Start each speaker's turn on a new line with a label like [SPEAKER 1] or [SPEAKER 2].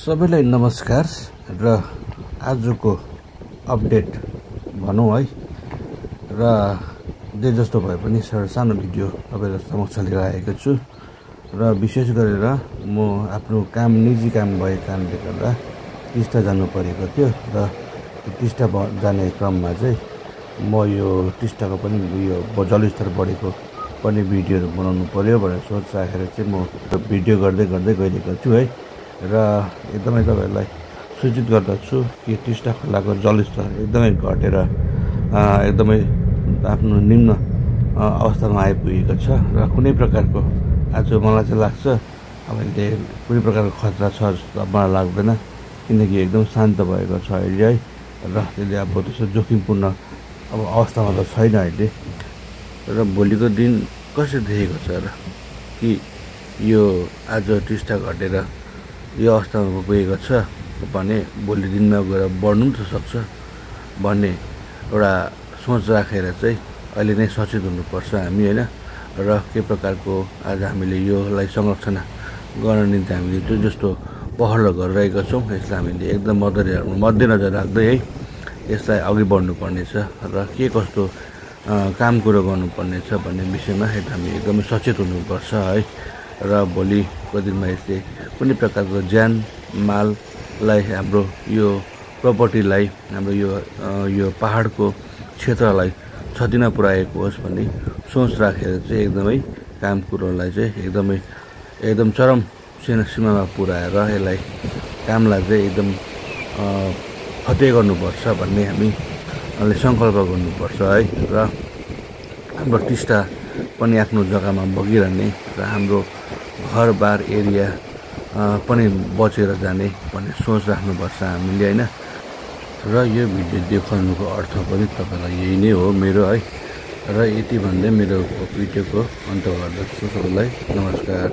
[SPEAKER 1] सबैलाई नमस्कार र आजको अपडेट भनौँ है र जे जस्तो भए पनि सानो भिडियो तपाईहरु समक्ष लिएर आएको छु र विशेष गरेर म आफ्नो निजी काम भएको कारणले गर्दा टिस्टा जानु परेको थियो र टिस्टा जाने क्रममा चाहिँ म यो टिस्टाको पनि यो जलस्तर बढेको पनि भिडियोहरु बनाउनु पर्यो भनेर सोच राखेर चाहिँ म भिडियो गर्दै गइरहेको छु है र एकदमै तपाईहरुलाई सूचित गर्दछु कि टिस्टा खोलाको जलस्तर एकदमै घटेर एकदमै आफ्नो निम्न अवस्थामा आइपुगेको छ र कुनै प्रकारको आज मलाई चाहिँ लाग्छ अब अहिले कुनै प्रकारको खतरा छ जस्तो मलाई लाग्दैन किनकि एकदम शान्त भएको छ अहिले है र त्यसले अब त्यस्तो जोखिमपूर्ण अब अवस्थामा त छैन अहिले र भोलिको दिन कसरी देखेको छ र कि यो आज टिस्टा घटेर यो अवस्थामा पुगेको छ भने भोलि दिनमा गएर बढ्नु पनि सक्छ भन्ने एउटा सोच राखेर चाहिँ अहिले नै सचेत हुनुपर्छ हामी हैन र के प्रकारको आज हामीले योलाई संरक्षण गर्न निम्ति हामीले त्यो जस्तो पहल गरिरहेका छौं यसलाई हामीले एकदम मध्यनजर राख्दै है यसलाई अघि बढ्नु पर्ने छ र के कस्तो काम कुरो गर्नुपर्ने छ भन्ने विषयमा हामी एकदमै सचेत हुनुपर्छ है र भोलिको दिनमा यसले कुनै प्रकारको ज्यान माललाई हाम्रो यो प्रपर्टीलाई हाम्रो यो पहाडको क्षेत्रलाई क्षति नपुर्याएको होस् भन्ने सोच राखेर चाहिँ एकदमै काम कुरोलाई चाहिँ एकदम चरम सीमामा पुर्याएर यसलाई कामलाई चाहिँ एकदम फते गर्नुपर्छ भन्ने हामीले संकल्प गर्नुपर्छ है र हाम्रो टिस्टा पनि आफ्नो जग्गामा बगिरहने र हाम्रो घरबार एरिया पनि बचेर जाने भन्ने सोच राख्नुपर्छ हामीले हैन र यो भिडियो देखाउनुको अर्थ पनि तपाईलाई यही नै हो मेरो है र यति भन्दै मेरो भिडियोको अन्त गर्दछु सबैलाई नमस्कार।